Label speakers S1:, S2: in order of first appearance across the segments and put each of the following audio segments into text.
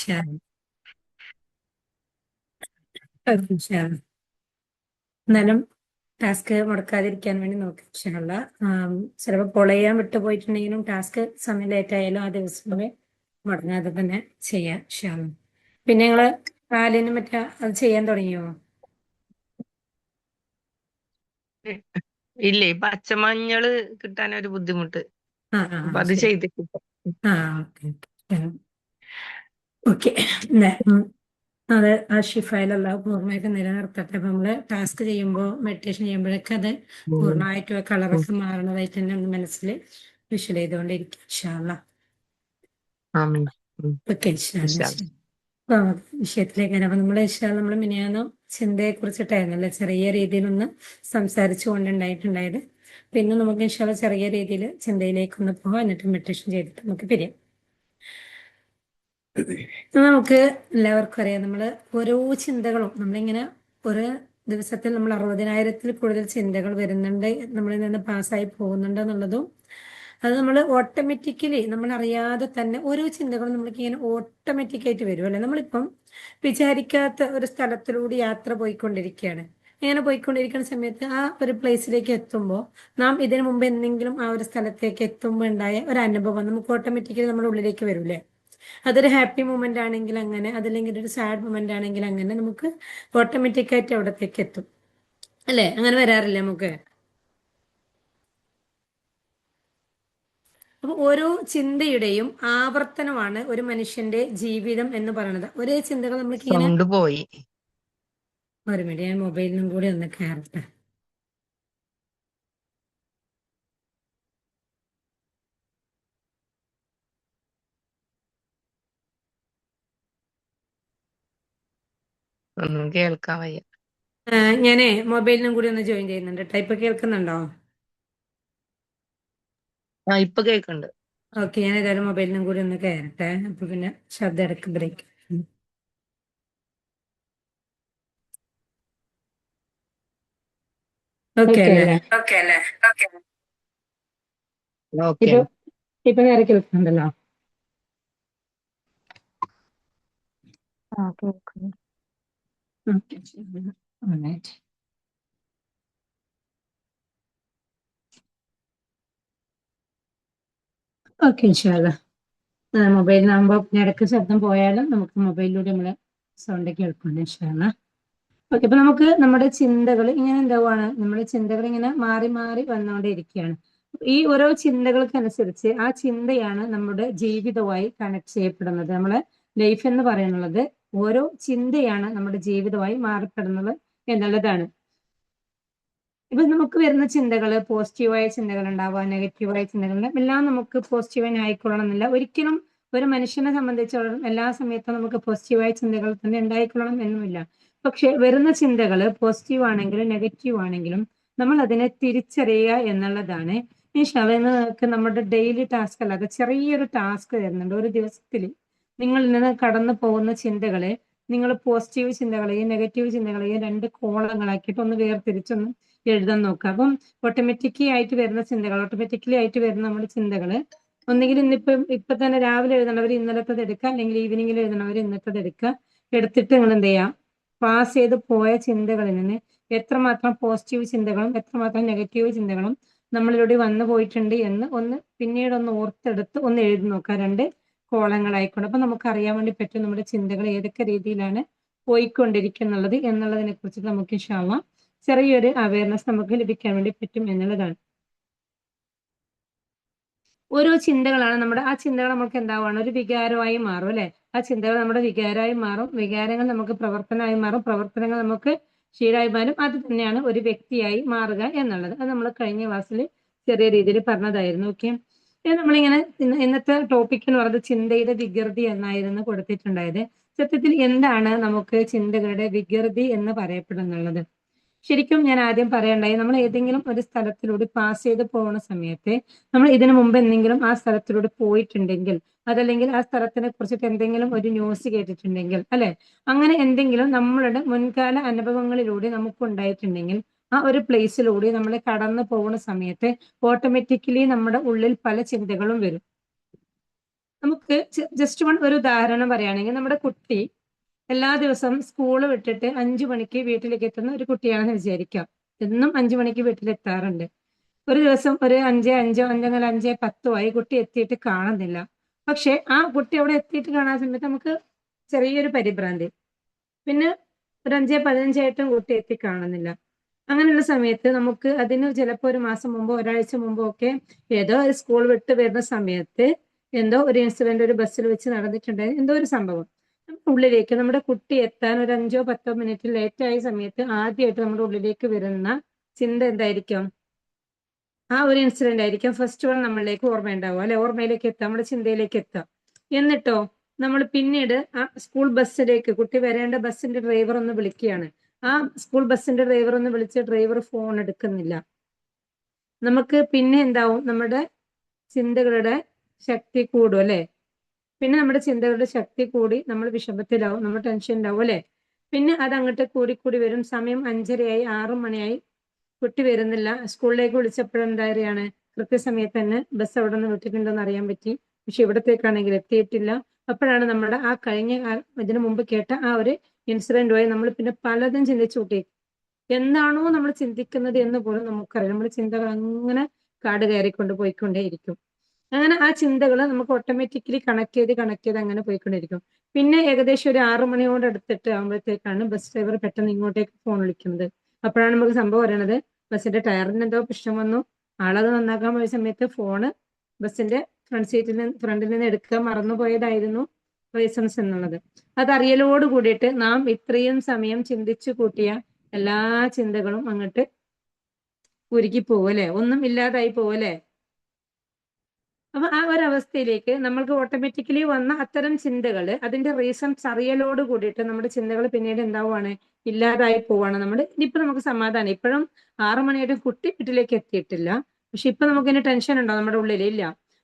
S1: ശരി. ഇൻഷാ അല്ലാ. എന്നാലും ടാസ്ക് മുടക്കാതിരിക്കാൻ വേണ്ടി നോക്കാം ഇൻഷാ അല്ലാ. ചിലപ്പോൾ പൊളയാൻ വിട്ടുപോയിട്ടുണ്ടെങ്കിലും ടാസ്ക് സമയം ലേറ്റ് ആയാലും ആ ദിവസം മുടങ്ങാതെ തന്നെ ചെയ്യാം ഇൻഷാ അല്ലാ. പിന്നെ നിങ്ങള് കാലിന് മറ്റേ അത് ചെയ്യാൻ തുടങ്ങിയോ?
S2: ഇല്ലേ, പച്ചമഞ്ഞള് കിട്ടാനൊരു ബുദ്ധിമുട്ട്.
S1: ആ ആ ആ,
S2: അപ്പൊ അത്
S1: ശരി.
S2: ചെയ്തിട്ടില്ല.
S1: ആ ഓക്കെ ഓക്കെ. അത് ആ ഷിഫയിലുള്ള പൂർണ്ണമായിട്ട് നിലനിർത്തട്ടെ. അപ്പൊ നമ്മള് ടാസ്ക് ചെയ്യുമ്പോൾ മെഡിറ്റേഷൻ ചെയ്യുമ്പോഴൊക്കെ അത്
S2: ഉം.
S1: പൂർണ്ണമായിട്ടും ആ
S2: ഉം.
S1: കളറൊക്കെ മാറണതായിട്ട് തന്നെ ഒന്ന് മനസ്സിൽ വിഷ്വൽ ചെയ്തുകൊണ്ടിരിക്കും ഇൻഷാ അല്ലാ.
S2: ആമീൻ. ഉം.
S1: ഓക്കെ ഇൻഷാ അല്ലാ.
S2: ഇൻഷാ അല്ലാ.
S1: ശരി. അപ്പൊ വിഷയത്തിലേക്ക് വരാം. അപ്പൊ നമ്മള് ഇൻഷാ അല്ലാ നമ്മള് മിനിയാന്ന് ചിന്തയെ കുറിച്ചിട്ടായിരുന്നല്ലേ ചെറിയ രീതിയിലൊന്ന് സംസാരിച്ചു കൊണ്ടുണ്ടായിട്ടുണ്ടായത്. പിന്നെ നമുക്ക് ഇൻഷാ അല്ലാ ചെറിയ രീതിയിൽ ചിന്തയിലേക്കൊന്ന് പോകാം, എന്നിട്ട് മെഡിറ്റേഷൻ ചെയ്തിട്ട് നമുക്ക് പിരിയാം. നമുക്ക് എല്ലാവർക്കും അറിയാം, നമ്മള് ഓരോ ചിന്തകളും നമ്മളിങ്ങനെ ഒരു ദിവസത്തിൽ നമ്മൾ 60,000-ൽ കൂടുതൽ ചിന്തകൾ വരുന്നുണ്ട്, നമ്മളിൽ നിന്ന് പാസ്സായി പോകുന്നുണ്ട് എന്നുള്ളതും, അത് നമ്മൾ ഓട്ടോമാറ്റിക്കലി നമ്മൾ അറിയാതെ തന്നെ ഓരോ ചിന്തകളും നമ്മൾക്ക് ഇങ്ങനെ ഓട്ടോമാറ്റിക് ആയിട്ട് വരും അല്ലെ. നമ്മളിപ്പം വിചാരിക്കാത്ത ഒരു സ്ഥലത്തിലൂടെ യാത്ര പോയിക്കൊണ്ടിരിക്കുകയാണ്. ഇങ്ങനെ പോയിക്കൊണ്ടിരിക്കുന്ന സമയത്ത് ആ ഒരു പ്ലേസിലേക്ക് എത്തുമ്പോൾ നാം ഇതിനു മുമ്പ് എന്തെങ്കിലും ആ ഒരു സ്ഥലത്തേക്ക് എത്തുമ്പോൾ ഉണ്ടായ ഒരു അനുഭവം നമുക്ക് ഓട്ടോമാറ്റിക്കലി നമ്മുടെ ഉള്ളിലേക്ക് വരൂലേ. അതൊരു ഹാപ്പി മൊമെന്റ് ആണെങ്കിൽ അങ്ങനെ, അതല്ലെങ്കിൽ ഒരു സാഡ് മൊമെന്റ് ആണെങ്കിൽ അങ്ങനെ, നമുക്ക് ഓട്ടോമാറ്റിക് ആയിട്ട് അവിടത്തേക്ക് എത്തും അല്ലെ. അങ്ങനെ വരാറില്ല നമുക്ക്. അപ്പൊ ഓരോ ചിന്തയുടെയും ആവർത്തനമാണ് ഒരു മനുഷ്യന്റെ ജീവിതം എന്ന് പറയുന്നത്. ഒരേ ചിന്തകൾ നമ്മൾക്ക് ഇങ്ങനെ.
S2: സൗണ്ട് പോയി.
S1: ഒരു മിനിറ്റ്, ഞാൻ മൊബൈലിനും കൂടി ഒന്ന് കയറട്ടെ.
S2: ഒന്നും കേൾക്കാൻ വയ്യ.
S1: ഞാനേ മൊബൈലിനും കൂടി ഒന്ന് ജോയിൻ ചെയ്യുന്നുണ്ട്. ടൈപ്പ് കേൾക്കുന്നുണ്ടോ?
S2: ആ, ഇപ്പൊ കേൾക്കുന്നുണ്ട്.
S1: ഓക്കെ, ഞാൻ ഏതായാലും മൊബൈലിനും കൂടി ഒന്ന് കയറട്ടെ. അപ്പൊ പിന്നെ ശബ്ദം ഇടക്ക് ബ്രേക്ക്. ഓക്കെ
S2: ഓക്കെ
S1: അല്ലേ?
S2: അല്ലേ? ഓക്കെ.
S1: ഇപ്പൊ ഇപ്പൊ നേരെ കേൾക്കുന്നുണ്ടല്ലോ.
S2: ആ, കേൾക്കുന്നു.
S1: ഓക്കെ. ഓക്കെ ഇൻഷാല്ലാ. മൊബൈലിനാകുമ്പോൾ ഇടയ്ക്ക് ശബ്ദം പോയാലും നമുക്ക് മൊബൈലിലൂടെ നമ്മളെ സൗണ്ട് കേൾക്കുന്നുണ്ട് ഇൻഷാല്ലാ. ഓക്കെ, അപ്പൊ നമുക്ക് നമ്മുടെ ചിന്തകൾ ഇങ്ങനെ എന്താവാണ്, നമ്മുടെ ചിന്തകൾ ഇങ്ങനെ മാറി മാറി വന്നുകൊണ്ടേയിരിക്കുകയാണ്. ഈ ഓരോ ചിന്തകൾക്കനുസരിച്ച് ആ ചിന്തയാണ് നമ്മുടെ ജീവിതവുമായി കണക്ട് ചെയ്യപ്പെടുന്നത്. നമ്മളെ ലൈഫ് എന്ന് പറയുന്നത് ഓരോ ചിന്തയാണ് നമ്മുടെ ജീവിതമായി മാറപ്പെടുന്നത് എന്നുള്ളതാണ്. ഇപ്പൊ നമുക്ക് വരുന്ന ചിന്തകൾ പോസിറ്റീവായ ചിന്തകൾ ഉണ്ടാവാം, നെഗറ്റീവായ ചിന്തകൾ ഉണ്ടാവും. എല്ലാം നമുക്ക് പോസിറ്റീവായി ആയിക്കൊള്ളണം എന്നില്ല. ഒരിക്കലും ഒരു മനുഷ്യനെ സംബന്ധിച്ചിടത്തോളം എല്ലാ സമയത്തും നമുക്ക് പോസിറ്റീവായ ചിന്തകൾ തന്നെ ഉണ്ടായിക്കൊള്ളണം എന്നുമില്ല. പക്ഷെ വരുന്ന ചിന്തകൾ പോസിറ്റീവ് ആണെങ്കിലും നെഗറ്റീവ് ആണെങ്കിലും നമ്മൾ അതിനെ തിരിച്ചറിയുക എന്നുള്ളതാണ്. നിങ്ങൾക്ക് നമ്മുടെ ഡെയിലി ടാസ്ക് അല്ലാതെ ചെറിയൊരു ടാസ്ക് തരുന്നുണ്ട്. ഒരു ദിവസത്തിൽ നിങ്ങളിൽ നിന്ന് കടന്നു പോകുന്ന ചിന്തകളെ നിങ്ങൾ പോസിറ്റീവ് ചിന്തകളെയും നെഗറ്റീവ് ചിന്തകളെയും രണ്ട് കോളങ്ങളാക്കിയിട്ട് ഒന്ന് വേർതിരിച്ചൊന്ന് എഴുതാൻ നോക്കുക. അപ്പം ഓട്ടോമാറ്റിക്കലി ആയിട്ട് വരുന്ന നമ്മുടെ ചിന്തകള് ഒന്നുകിൽ ഇപ്പൊ തന്നെ രാവിലെ എഴുതണവർ ഇന്നലത്തത് എടുക്കുക, അല്ലെങ്കിൽ ഈവനിങ്ങിൽ എഴുതണവർ ഇന്നത്തത് എടുക്കുക. എടുത്തിട്ട് നിങ്ങൾ എന്ത് ചെയ്യാം, പാസ് ചെയ്ത് പോയ ചിന്തകളിൽ നിന്ന് എത്രമാത്രം പോസിറ്റീവ് ചിന്തകളും എത്രമാത്രം നെഗറ്റീവ് ചിന്തകളും നമ്മളിലൂടെ വന്നു പോയിട്ടുണ്ട് എന്ന് ഒന്ന് പിന്നീട് ഒന്ന് ഓർത്തെടുത്ത് ഒന്ന് എഴുതി നോക്കുക. രണ്ട് കോളങ്ങളായിക്കൊണ്ട്. അപ്പൊ നമുക്ക് അറിയാൻ വേണ്ടി പറ്റും നമ്മുടെ ചിന്തകൾ ഏതൊക്കെ രീതിയിലാണ് പോയിക്കൊണ്ടിരിക്കുന്നുള്ളത് എന്നുള്ളതിനെ കുറിച്ച് നമുക്ക് ഇൻഷാ അള്ളാ ചെറിയൊരു അവയർനെസ് നമുക്ക് ലഭിക്കാൻ വേണ്ടി പറ്റും എന്നുള്ളതാണ്. ഓരോ ചിന്തകളാണ് ആ ചിന്തകൾ നമുക്ക് എന്താവാണ്, ഒരു വികാരമായി മാറും അല്ലെ. ആ ചിന്തകൾ നമ്മുടെ വികാരമായി മാറും, വികാരങ്ങൾ നമുക്ക് പ്രവർത്തനമായി മാറും, പ്രവർത്തനങ്ങൾ നമുക്ക് ശീലമായി മാറും. അത് തന്നെയാണ് ഒരു വ്യക്തിയായി മാറുക എന്നുള്ളത്. അത് നമ്മൾ കഴിഞ്ഞ ക്ലാസ്സിൽ ചെറിയ രീതിയിൽ പറഞ്ഞതായിരുന്നു. ഓക്കെ, നമ്മളിങ്ങനെ ഇന്നത്തെ ടോപ്പിക് എന്ന് പറയുന്നത് ചിന്തയുടെ വികൃതി എന്നായിരുന്നു കൊടുത്തിട്ടുണ്ടായത്. സത്യത്തിൽ എന്താണ് നമുക്ക് ചിന്തകളുടെ വികൃതി എന്ന് പറയപ്പെടുന്നുള്ളത്? ശരിക്കും ഞാൻ ആദ്യം പറയണ്ടായി, നമ്മൾ ഏതെങ്കിലും ഒരു സ്ഥലത്തിലൂടെ പാസ് ചെയ്ത് പോകുന്ന സമയത്ത് നമ്മൾ ഇതിനു മുമ്പ് എന്തെങ്കിലും ആ സ്ഥലത്തിലൂടെ പോയിട്ടുണ്ടെങ്കിൽ, അതല്ലെങ്കിൽ ആ സ്ഥലത്തിനെ കുറിച്ചിട്ട് എന്തെങ്കിലും ഒരു ന്യൂസ് കേട്ടിട്ടുണ്ടെങ്കിൽ അല്ലെ, അങ്ങനെ എന്തെങ്കിലും നമ്മളുടെ മുൻകാല അനുഭവങ്ങളിലൂടെ നമുക്ക് ഉണ്ടായിട്ടുണ്ടെങ്കിൽ ആ ഒരു പ്ലേസിലൂടെ നമ്മൾ കടന്നു പോകുന്ന സമയത്ത് ഓട്ടോമാറ്റിക്കലി നമ്മുടെ ഉള്ളിൽ പല ചിന്തകളും വരും. നമുക്ക് ജസ്റ്റ് ഒരു ഉദാഹരണം പറയുകയാണെങ്കിൽ നമ്മുടെ കുട്ടി എല്ലാ ദിവസവും സ്കൂൾ വിട്ടിട്ട് 5 മണിക്ക് വീട്ടിലേക്ക് എത്തുന്ന ഒരു കുട്ടിയാണെന്ന് വിചാരിക്കാം. എന്നും 5 മണിക്ക് വീട്ടിലെത്താറുണ്ട്. ഒരു ദിവസം ഒരു 5:05 5:10 ആയി കുട്ടി എത്തിയിട്ട് കാണുന്നില്ല. പക്ഷെ ആ കുട്ടി അവിടെ എത്തിയിട്ട് കാണാൻ സമയത്ത് നമുക്ക് ചെറിയൊരു പരിഭ്രാന്തി. പിന്നെ ഒരു 5:15 ആയിട്ടും കുട്ടി എത്തി കാണുന്നില്ല. അങ്ങനെയുള്ള സമയത്ത് നമുക്ക് അതിന് ചിലപ്പോൾ ഒരു മാസം മുമ്പോ ഒരാഴ്ച മുമ്പോ ഒക്കെ ഏതോ ഒരു സ്കൂൾ വിട്ട് വരുന്ന സമയത്ത് എന്തോ ഒരു ഇൻസിഡന്റ് ഒരു ബസ്സിൽ വെച്ച് നടന്നിട്ടുണ്ടായിരുന്നു, എന്തോ ഒരു സംഭവം. നമ്മുടെ ഉള്ളിലേക്ക് നമ്മുടെ കുട്ടി എത്താൻ ഒരു 5-10 മിനിറ്റ് ലേറ്റ് ആയ സമയത്ത് ആദ്യമായിട്ട് നമ്മുടെ ഉള്ളിലേക്ക് വരുന്ന ചിന്ത എന്തായിരിക്കും? ആ ഒരു ഇൻസിഡന്റ് ആയിരിക്കും ഫസ്റ്റ് വൺ നമ്മളിലേക്ക് ഓർമ്മയുണ്ടാവുക, അല്ലെ? ഓർമ്മയിലേക്ക് എത്താം, നമ്മുടെ ചിന്തയിലേക്ക് എത്താം. എന്നിട്ടോ നമ്മൾ പിന്നീട് ആ സ്കൂൾ ബസ്സിലേക്ക് കുട്ടി വരേണ്ട ബസ്സിന്റെ ഡ്രൈവർ ഒന്ന് വിളിക്കുകയാണ്. ആ സ്കൂൾ ബസ്സിന്റെ ഡ്രൈവർ ഒന്ന് വിളിച്ച് ഡ്രൈവർ ഫോൺ എടുക്കുന്നില്ല. നമുക്ക് പിന്നെ എന്താവും? നമ്മുടെ ചിന്തകളുടെ ശക്തി കൂടും, അല്ലെ? പിന്നെ നമ്മുടെ ചിന്തകളുടെ ശക്തി കൂടി നമ്മൾ വിഷമത്തിലാവും, നമ്മൾ ടെൻഷനിലാവും, അല്ലെ? പിന്നെ അത് അങ്ങോട്ട് കൂടി വരും. സമയം 5:30 ആയി, 6 മണിയായി, കുട്ടി വരുന്നില്ല. സ്കൂളിലേക്ക് വിളിച്ചപ്പോഴെന്തായാണ്? കൃത്യസമയത്ത് തന്നെ ബസ് അവിടെ നിന്ന് വിട്ടിട്ടുണ്ടെന്ന് അറിയാൻ പറ്റി. പക്ഷെ ഇവിടത്തേക്കാണെങ്കിൽ എത്തിയിട്ടില്ല. അപ്പോഴാണ് നമ്മുടെ ആ കഴിഞ്ഞ ഇതിനു മുമ്പ് കേട്ട ആ ഒരു ഇൻസിഡന്റുമായി നമ്മൾ പിന്നെ പലതും ചിന്തിച്ചു കൂട്ടി. എന്താണോ നമ്മൾ ചിന്തിക്കുന്നത് എന്ന് പോലും നമുക്കറിയാം. നമ്മുടെ ചിന്തകൾ അങ്ങനെ കാട് കയറിക്കൊണ്ട് പോയിക്കൊണ്ടേയിരിക്കും. അങ്ങനെ ആ ചിന്തകൾ നമുക്ക് ഓട്ടോമാറ്റിക്കലി കണക്ട് ചെയ്ത് അങ്ങനെ പോയിക്കൊണ്ടിരിക്കും. പിന്നെ ഏകദേശം ഒരു 6 മണിയോട് അടുത്തിട്ട് ആകുമ്പോഴത്തേക്കാണ് ബസ് ഡ്രൈവർ പെട്ടെന്ന് ഇങ്ങോട്ടേക്ക് ഫോൺ വിളിക്കുന്നത്. അപ്പോഴാണ് നമുക്ക് സംഭവം അറിയണത്, ബസ്സിന്റെ ടയറിന് എന്തോ പ്രശ്നം വന്നു. ആളത് നന്നാക്കാൻ പോയ സമയത്ത് ഫോണ് ബസ്സിന്റെ ഫ്രണ്ടിൽ നിന്ന് എടുക്കാൻ മറന്നുപോയതായിരുന്നു റീസൺസ് എന്നുള്ളത്. അതറിയലോട് കൂടിയിട്ട് നാം ഇത്രയും സമയം ചിന്തിച്ചു കൂട്ടിയ എല്ലാ ചിന്തകളും അങ്ങോട്ട് ഉരുകി പോകും, അല്ലെ? ഒന്നും ഇല്ലാതായി പോകും, അല്ലെ? അപ്പൊ ആ ഒരു അവസ്ഥയിലേക്ക് നമ്മൾക്ക് ഓട്ടോമാറ്റിക്കലി വന്ന അത്തരം ചിന്തകൾ, അതിന്റെ റീസൺസ് അറിയലോട് കൂടിയിട്ട് നമ്മുടെ ചിന്തകൾ പിന്നീട് എന്താവുകയാണ്? ഇല്ലാതായി പോവാണ്. നമ്മുടെ ഇനിയിപ്പോ നമുക്ക് സമാധാനം, ഇപ്പോഴും 6 മണിയായിട്ട് കുട്ടി വീട്ടിലേക്ക് എത്തിയിട്ടില്ല. പക്ഷെ ഇപ്പൊ നമുക്ക് ഇനി ടെൻഷൻ ഉണ്ടോ? നമ്മുടെ ഉള്ളിൽ ഇല്ല.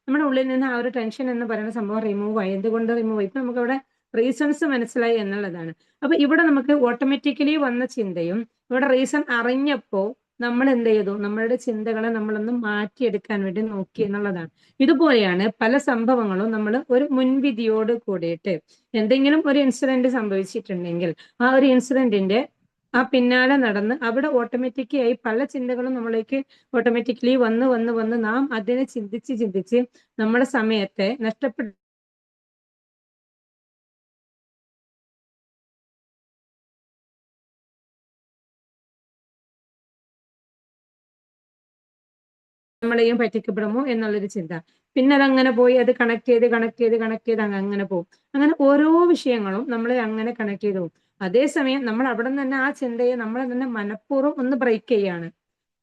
S1: നമ്മുടെ ഉള്ളിൽ നിന്ന് ആ ഒരു ടെൻഷൻ എന്ന് പറയുന്ന സംഭവം റിമൂവ് ആയി. എന്തുകൊണ്ട് റിമൂവ് ആയി? ഇപ്പൊ നമുക്ക് അവിടെ റീസൺസ് മനസ്സിലായി എന്നുള്ളതാണ്. അപ്പൊ ഇവിടെ നമുക്ക് ഓട്ടോമാറ്റിക്കലി വന്ന ചിന്തയും ഇവിടെ റീസൺ അറിഞ്ഞപ്പോ നമ്മൾ എന്ത് ചെയ്തു? നമ്മളുടെ ചിന്തകളെ നമ്മളൊന്ന് മാറ്റിയെടുക്കാൻ വേണ്ടി നോക്കി എന്നുള്ളതാണ്. ഇതുപോലെയാണ് പല സംഭവങ്ങളും നമ്മൾ ഒരു മുൻവിധിയോട് കൂടിയിട്ട് എന്തെങ്കിലും ഒരു ഇൻസിഡന്റ് സംഭവിച്ചിട്ടുണ്ടെങ്കിൽ ആ ഒരു ഇൻസിഡന്റിന്റെ ആ പിന്നാലെ നടന്ന് അവിടെ ഓട്ടോമാറ്റിക്കായി പല ചിന്തകളും നമ്മളിലേക്ക് ഓട്ടോമാറ്റിക്കലി വന്ന് നാം അതിനെ ചിന്തിച്ച് നമ്മുടെ സമയത്തെ നഷ്ടപ്പെട്ട നമ്മളെയും പറ്റിക്കപ്പെടുമോ എന്നുള്ളൊരു ചിന്ത. പിന്നെ അതങ്ങനെ പോയി അത് കണക്ട് ചെയ്ത് അങ്ങനെ പോകും. അങ്ങനെ ഓരോ വിഷയങ്ങളും നമ്മളെ അങ്ങനെ കണക്ട് ചെയ്ത് പോകും. അതേസമയം നമ്മൾ അവിടെ നിന്ന് തന്നെ ആ ചിന്തയെ നമ്മൾ തന്നെ മനഃപൂർവ്വം ഒന്ന് ബ്രേക്ക് ചെയ്യാണ്.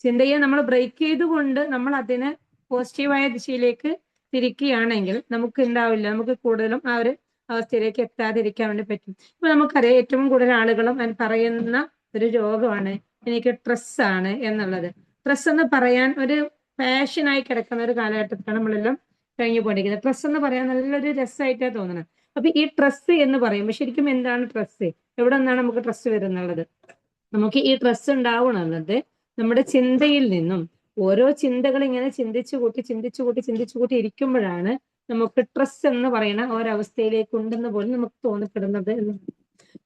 S1: ചിന്തയെ നമ്മൾ ബ്രേക്ക് ചെയ്തുകൊണ്ട് നമ്മൾ അതിനെ പോസിറ്റീവായ ദിശയിലേക്ക് തിരിക്കുകയാണെങ്കിൽ നമുക്ക് ഉണ്ടാവില്ല, നമുക്ക് കൂടുതലും ആ ഒരു അവസ്ഥയിലേക്ക് എത്താതിരിക്കാൻ വേണ്ടി പറ്റും. ഇപ്പൊ നമുക്കറിയാം ഏറ്റവും കൂടുതൽ ആളുകളും പറയുന്ന ഒരു രോഗമാണ് എനിക്ക് സ്ട്രെസ്സാണ് എന്നുള്ളത്. സ്ട്രെസ് എന്ന് പറയാൻ ഒരു പാഷനായി കിടക്കുന്ന ഒരു കാലഘട്ടത്തിലാണ് നമ്മളെല്ലാം കഴിഞ്ഞു പോയിരിക്കുന്നത്. സ്ട്രെസ് എന്ന് പറയാൻ നല്ലൊരു രസമായിട്ടാണ് തോന്നുന്നത്. അപ്പൊ ഈ സ്ട്രെസ് എന്ന് പറയുമ്പോൾ ശരിക്കും എന്താണ് സ്ട്രെസ്? എവിടെ നിന്നാണ് നമുക്ക് സ്ട്രെസ് വരുന്നുള്ളത്? നമുക്ക് ഈ സ്ട്രെസ് ഉണ്ടാവുന്നത് നമ്മുടെ ചിന്തയിൽ നിന്നും. ഓരോ ചിന്തകൾ ഇങ്ങനെ ചിന്തിച്ചു കൂട്ടി ഇരിക്കുമ്പോഴാണ് നമുക്ക് സ്ട്രെസ് എന്ന് പറയുന്ന ഒരവസ്ഥയിലേക്ക് ഉണ്ടെന്ന് പോലും നമുക്ക് തോന്നപ്പെടുന്നത്.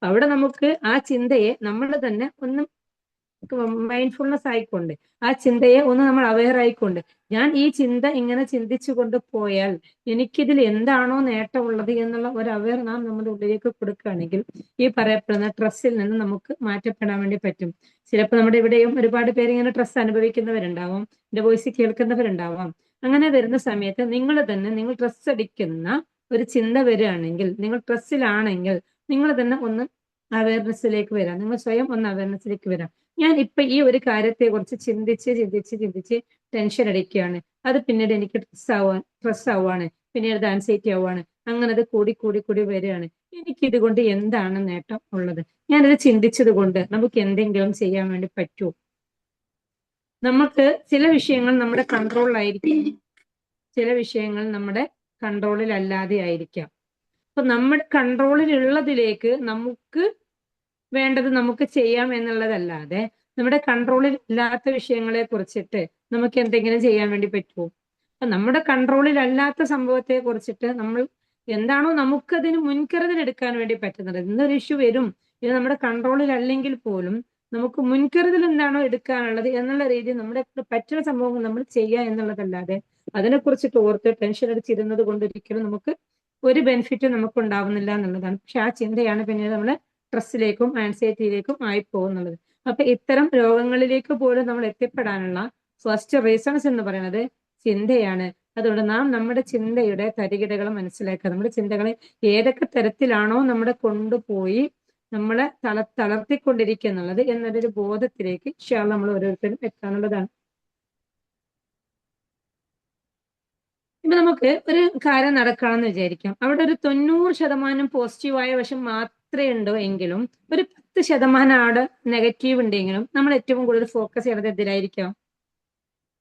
S1: അവിടെ നമുക്ക് ആ ചിന്തയെ നമ്മൾ തന്നെ ഒന്ന് മൈൻഡ്ഫുൾനെസ് ആയിക്കൊണ്ട് ആ ചിന്തയെ ഒന്ന് നമ്മൾ അവെയർ ആയിക്കൊണ്ട് ഞാൻ ഈ ചിന്ത ഇങ്ങനെ ചിന്തിച്ചു കൊണ്ട് പോയാൽ എനിക്കിതിൽ എന്താണോ നേട്ടമുള്ളത് എന്നുള്ള ഒരു അവെയർ നാം നമ്മുടെ ഉള്ളിലേക്ക് കൊടുക്കുകയാണെങ്കിൽ ഈ പറയപ്പെടുന്ന സ്ട്രെസ്സിൽ നിന്ന് നമുക്ക് മാറ്റപ്പെടാൻ വേണ്ടി പറ്റും. ചിലപ്പോൾ നമ്മുടെ ഇവിടെയും ഒരുപാട് പേര് ഇങ്ങനെ സ്ട്രെസ് അനുഭവിക്കുന്നവരുണ്ടാവാം, എന്റെ വോയിസ് കേൾക്കുന്നവരുണ്ടാവാം. അങ്ങനെ വരുന്ന സമയത്ത് നിങ്ങൾ തന്നെ നിങ്ങൾ സ്ട്രെസ് അടിക്കുന്ന ഒരു ചിന്ത വരികയാണെങ്കിൽ, നിങ്ങൾ സ്ട്രെസ്സിലാണെങ്കിൽ നിങ്ങൾ തന്നെ ഒന്ന് അവയർനെസ്സിലേക്ക് വരാം. നിങ്ങൾ സ്വയം ഒന്ന് അവയർനെസ്സിലേക്ക് വരാം. ഞാൻ ഇപ്പൊ ഈ ഒരു കാര്യത്തെ കുറിച്ച് ചിന്തിച്ച് ടെൻഷൻ അടിക്കുകയാണ്. അത് പിന്നീട് എനിക്ക് സ്ട്രെസ് ആവുകയാണ്, പിന്നീട് അത് ആൻസൈറ്റി ആവുകയാണ്. അങ്ങനെ അത് കൂടി വരികയാണ്. എനിക്ക് ഇതുകൊണ്ട് എന്താണ് നേട്ടം ഉള്ളത്? ഞാനിത് ചിന്തിച്ചത് കൊണ്ട് നമുക്ക് എന്തെങ്കിലും ചെയ്യാൻ വേണ്ടി പറ്റുമോ? നമുക്ക് ചില വിഷയങ്ങൾ നമ്മുടെ കൺട്രോളിലായിരിക്കും, ചില വിഷയങ്ങൾ നമ്മുടെ കൺട്രോളിൽ അല്ലാതെ ആയിരിക്കാം. അപ്പൊ നമ്മുടെ കൺട്രോളിൽ ഉള്ളതിലേക്ക് നമുക്ക് വേണ്ടത് നമുക്ക് ചെയ്യാം എന്നുള്ളതല്ലാതെ നമ്മുടെ കൺട്രോളിൽ ഇല്ലാത്ത വിഷയങ്ങളെ കുറിച്ചിട്ട് നമുക്ക് എന്തെങ്കിലും ചെയ്യാൻ വേണ്ടി പറ്റുമോ? അപ്പൊ നമ്മുടെ കൺട്രോളിൽ അല്ലാത്ത സംഭവത്തെ കുറിച്ചിട്ട് നമ്മൾ എന്താണോ നമുക്കതിന് മുൻകരുതൽ എടുക്കാൻ വേണ്ടി പറ്റുന്നത്, എന്തൊരു ഇഷ്യൂ വരും ഇത് നമ്മുടെ കൺട്രോളിൽ അല്ലെങ്കിൽ പോലും നമുക്ക് മുൻകരുതൽ എന്താണോ എടുക്കാനുള്ളത് എന്നുള്ള രീതിയിൽ നമ്മുടെ പറ്റുന്ന സംഭവങ്ങൾ നമ്മൾ ചെയ്യുക എന്നുള്ളതല്ലാതെ അതിനെക്കുറിച്ചിട്ട് ഓർത്ത് ടെൻഷൻ അടിച്ചിരുന്നത് കൊണ്ട് ഒരിക്കലും നമുക്ക് ഒരു ബെനിഫിറ്റും നമുക്ക് ഉണ്ടാവുന്നില്ല എന്നുള്ളതാണ്. പക്ഷെ ആ ചിന്തയാണ് പിന്നീട് നമ്മളെ സ്ട്രെസ്സിലേക്കും ആൻസൈറ്റിയിലേക്കും ആയി പോകുന്നുള്ളത്. അപ്പൊ ഇത്തരം രോഗങ്ങളിലേക്ക് പോലും നമ്മൾ എത്തിപ്പെടാനുള്ള ഫസ്റ്റ് റീസൺസ് എന്ന് പറയുന്നത് ചിന്തയാണ്. അതുകൊണ്ട് നാം നമ്മുടെ ചിന്തയുടെ തരികിടകൾ മനസ്സിലാക്കുക. നമ്മുടെ ചിന്തകളെ ഏതൊക്കെ തരത്തിലാണോ നമ്മുടെ കൊണ്ടുപോയി നമ്മളെ തളർത്തിക്കൊണ്ടിരിക്കുന്നുള്ളത് എന്നൊരു ബോധത്തിലേക്ക് ഇൻഷാ അല്ലാഹ് നമ്മൾ ഓരോരുത്തരും എത്താനുള്ളതാണ്. ഇപ്പൊ നമുക്ക് ഒരു കാര്യം നടക്കുകയാണെന്ന് വിചാരിക്കാം. അവിടെ ഒരു 90% പോസിറ്റീവായ വശം മാത്രമേ ഉണ്ടോ എങ്കിലും ഒരു 10% അവിടെ നെഗറ്റീവ് ഉണ്ടെങ്കിലും നമ്മൾ ഏറ്റവും കൂടുതൽ ഫോക്കസ് ചെയ്യുന്നത് എന്തിലായിരിക്കാം?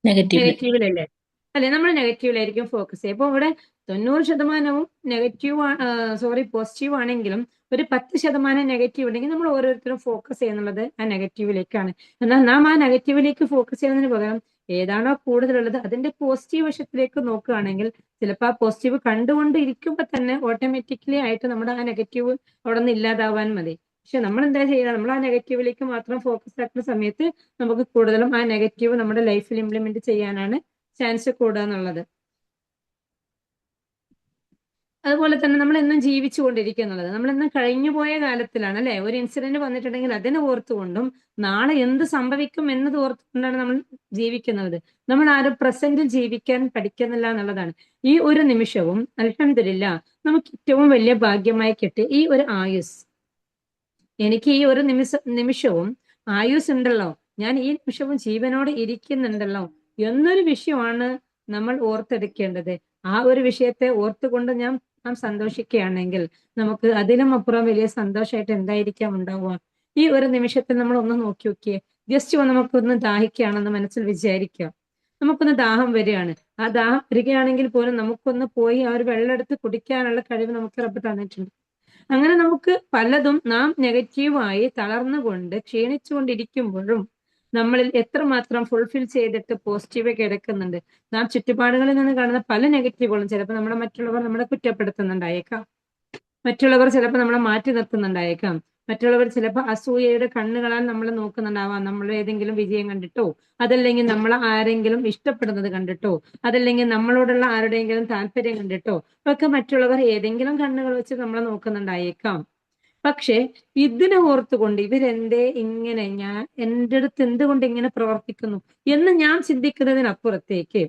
S3: നെഗറ്റീവില്.
S1: നെഗറ്റീവിലല്ലേ? അല്ലെ, നമ്മൾ നെഗറ്റീവിലായിരിക്കും ഫോക്കസ് ചെയ്യുക. അപ്പൊ ഇവിടെ 90% നെഗറ്റീവ് പോസിറ്റീവ് ആണെങ്കിലും ഒരു 10% നെഗറ്റീവ് ഉണ്ടെങ്കിൽ നമ്മൾ ഓരോരുത്തരും ഫോക്കസ് ചെയ്യുന്നുള്ളത് ആ നെഗറ്റീവിലേക്കാണ്. എന്നാൽ നാം ആ നെഗറ്റീവിലേക്ക് ഫോക്കസ് ചെയ്യുന്നതിന് പകരം ഏതാണോ കൂടുതലുള്ളത് അതിന്റെ പോസിറ്റീവ് വശത്തിലേക്ക് നോക്കുകയാണെങ്കിൽ ചിലപ്പോൾ ആ പോസിറ്റീവ് കണ്ടുകൊണ്ട് ഇരിക്കുമ്പോൾ തന്നെ ഓട്ടോമാറ്റിക്കലി ആയിട്ട് നമ്മുടെ ആ നെഗറ്റീവ് അവിടെ നിന്ന് ഇല്ലാതാവാൻ മതി. പക്ഷെ നമ്മൾ എന്താ ചെയ്യുക, നമ്മൾ ആ നെഗറ്റീവിലേക്ക് മാത്രം ഫോക്കസ് ആക്കുന്ന സമയത്ത് നമുക്ക് കൂടുതലും ആ നെഗറ്റീവ് നമ്മുടെ ലൈഫിൽ ഇംപ്ലിമെന്റ് ചെയ്യാനാണ് ചാൻസ് കൂടുക എന്നുള്ളത്. അതുപോലെ തന്നെ നമ്മൾ എന്നും ജീവിച്ചു കൊണ്ടിരിക്കുന്നുള്ളത് നമ്മൾ എന്നും കഴിഞ്ഞുപോയ കാലത്തിലാണ് അല്ലെ. ഒരു ഇൻസിഡന്റ് വന്നിട്ടുണ്ടെങ്കിൽ അതിനെ ഓർത്തുകൊണ്ടും നാളെ എന്ത് സംഭവിക്കും എന്നത് ഓർത്തുകൊണ്ടാണ് നമ്മൾ ജീവിക്കുന്നത്. നമ്മൾ ആരും പ്രസന്റിൽ ജീവിക്കാൻ പഠിക്കുന്നില്ല എന്നുള്ളതാണ്. ഈ ഒരു നിമിഷവും അൽഹംദുലില്ലാ നമുക്ക് ഏറ്റവും വലിയ ഭാഗ്യമായി കിട്ടിയ ഈ ഒരു ആയുസ്, എനിക്ക് ഈ ഒരു നിമിഷവും ആയുസ് ഉണ്ടല്ലോ, ഞാൻ ഈ നിമിഷവും ജീവനോടെ ഇരിക്കുന്നുണ്ടല്ലോ എന്നൊരു വിഷയമാണ് നമ്മൾ ഓർത്തെടുക്കേണ്ടത്. ആ ഒരു വിഷയത്തെ ഓർത്തുകൊണ്ട് നാം സന്തോഷിക്കുകയാണെങ്കിൽ നമുക്ക് അതിലും അപ്പുറം വലിയ സന്തോഷമായിട്ട് എന്തായിരിക്കാം ഉണ്ടാവുക? ഈ ഒരു നിമിഷത്തെ നമ്മൾ ഒന്ന് നോക്കി നോക്കിയേ. ജസ്റ്റ് നമുക്കൊന്ന് ദാഹിക്കുകയാണെന്ന് മനസ്സിൽ വിചാരിക്കുക. നമുക്കൊന്ന് ദാഹം വരികയാണ്. ആ ദാഹം വരികയാണെങ്കിൽ പോലും നമുക്കൊന്ന് പോയി ആ ഒരു വെള്ളം എടുത്ത് കുടിക്കാനുള്ള കഴിവ് നമുക്ക് റബ്ബ് തന്നിട്ടുണ്ട്. അങ്ങനെ നമുക്ക് പലതും നാം നെഗറ്റീവായി തളർന്നുകൊണ്ട് ക്ഷീണിച്ചുകൊണ്ടിരിക്കുമ്പോഴും നമ്മളിൽ എത്രമാത്രം ഫുൾഫിൽ ചെയ്തിട്ട് പോസിറ്റീവ് കിടക്കുന്നുണ്ട്. നാം ചുറ്റുപാടുകളിൽ നിന്ന് കാണുന്ന പല നെഗറ്റീവുകളും ചിലപ്പോൾ മറ്റുള്ളവർ നമ്മളെ കുറ്റപ്പെടുത്തുന്നുണ്ടായേക്കാം, മറ്റുള്ളവർ ചിലപ്പോൾ നമ്മളെ മാറ്റി നിർത്തുന്നുണ്ടായേക്കാം, മറ്റുള്ളവർ ചിലപ്പോൾ അസൂയയുടെ കണ്ണുകളാൽ നമ്മളെ നോക്കുന്നുണ്ടാവാം. നമ്മൾ ഏതെങ്കിലും വിജയം കണ്ടിട്ടോ, അതല്ലെങ്കിൽ നമ്മൾ ആരെങ്കിലും ഇഷ്ടപ്പെടുന്നത് കണ്ടിട്ടോ, അതല്ലെങ്കിൽ നമ്മളോടുള്ള ആരുടെയെങ്കിലും താല്പര്യം കണ്ടിട്ടോ ഒക്കെ മറ്റുള്ളവർ ഏതെങ്കിലും കണ്ണുകൾ വെച്ച് നമ്മളെ നോക്കുന്നുണ്ടായേക്കാം. പക്ഷെ ഇതിനെ ഓർത്തുകൊണ്ട് ഇവരെന്തേ ഇങ്ങനെ, ഞാൻ എൻ്റെ അടുത്ത് എന്തുകൊണ്ട് ഇങ്ങനെ പ്രവർത്തിക്കുന്നു എന്ന് ഞാൻ ചിന്തിക്കുന്നതിനപ്പുറത്തേക്ക്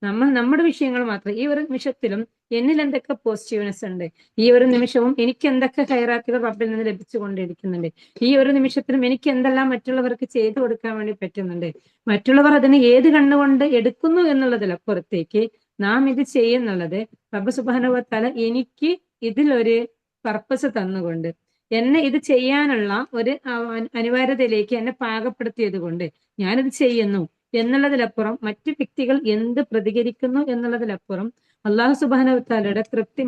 S1: നമ്മൾ നമ്മുടെ വിഷയങ്ങൾ മാത്രം ഈ ഒരു നിമിഷത്തിലും എന്നിൽ എന്തൊക്കെ പോസിറ്റീവ്നെസ് ഉണ്ട്, ഈ ഒരു നിമിഷവും എനിക്ക് എന്തൊക്കെ ഹൈറാക്കുകൾ റബ്ബിൽ നിന്ന് ലഭിച്ചുകൊണ്ടിരിക്കുന്നുണ്ട്, ഈ ഒരു നിമിഷത്തിലും എനിക്ക് എന്തെല്ലാം മറ്റുള്ളവർക്ക് ചെയ്തു കൊടുക്കാൻ വേണ്ടി പറ്റുന്നുണ്ട്, മറ്റുള്ളവർ അതിനെ ഏത് കണ്ണുകൊണ്ട് എടുക്കുന്നു എന്നുള്ളതിലപ്പുറത്തേക്ക് നാം ഇത് ചെയ്യുന്നുള്ളത് റബ്ബ് സുബ്ഹാനഹു വ തആല എനിക്ക് ഇതിലൊരു പർപ്പസ് തന്നുകൊണ്ട് എന്നെ ഇത് ചെയ്യാനുള്ള ഒരു അനിവാര്യതയിലേക്ക് എന്നെ പാകപ്പെടുത്തിയത് കൊണ്ട് ഞാനിത് ചെയ്യുന്നു എന്നുള്ളതിലപ്പുറം മറ്റു വ്യക്തികൾ എന്ത് പ്രതികരിക്കുന്നു എന്നുള്ളതിലപ്പുറം അല്ലാഹു സുബ്ഹാനഹു വ തആലയുടെ തൃപ്തി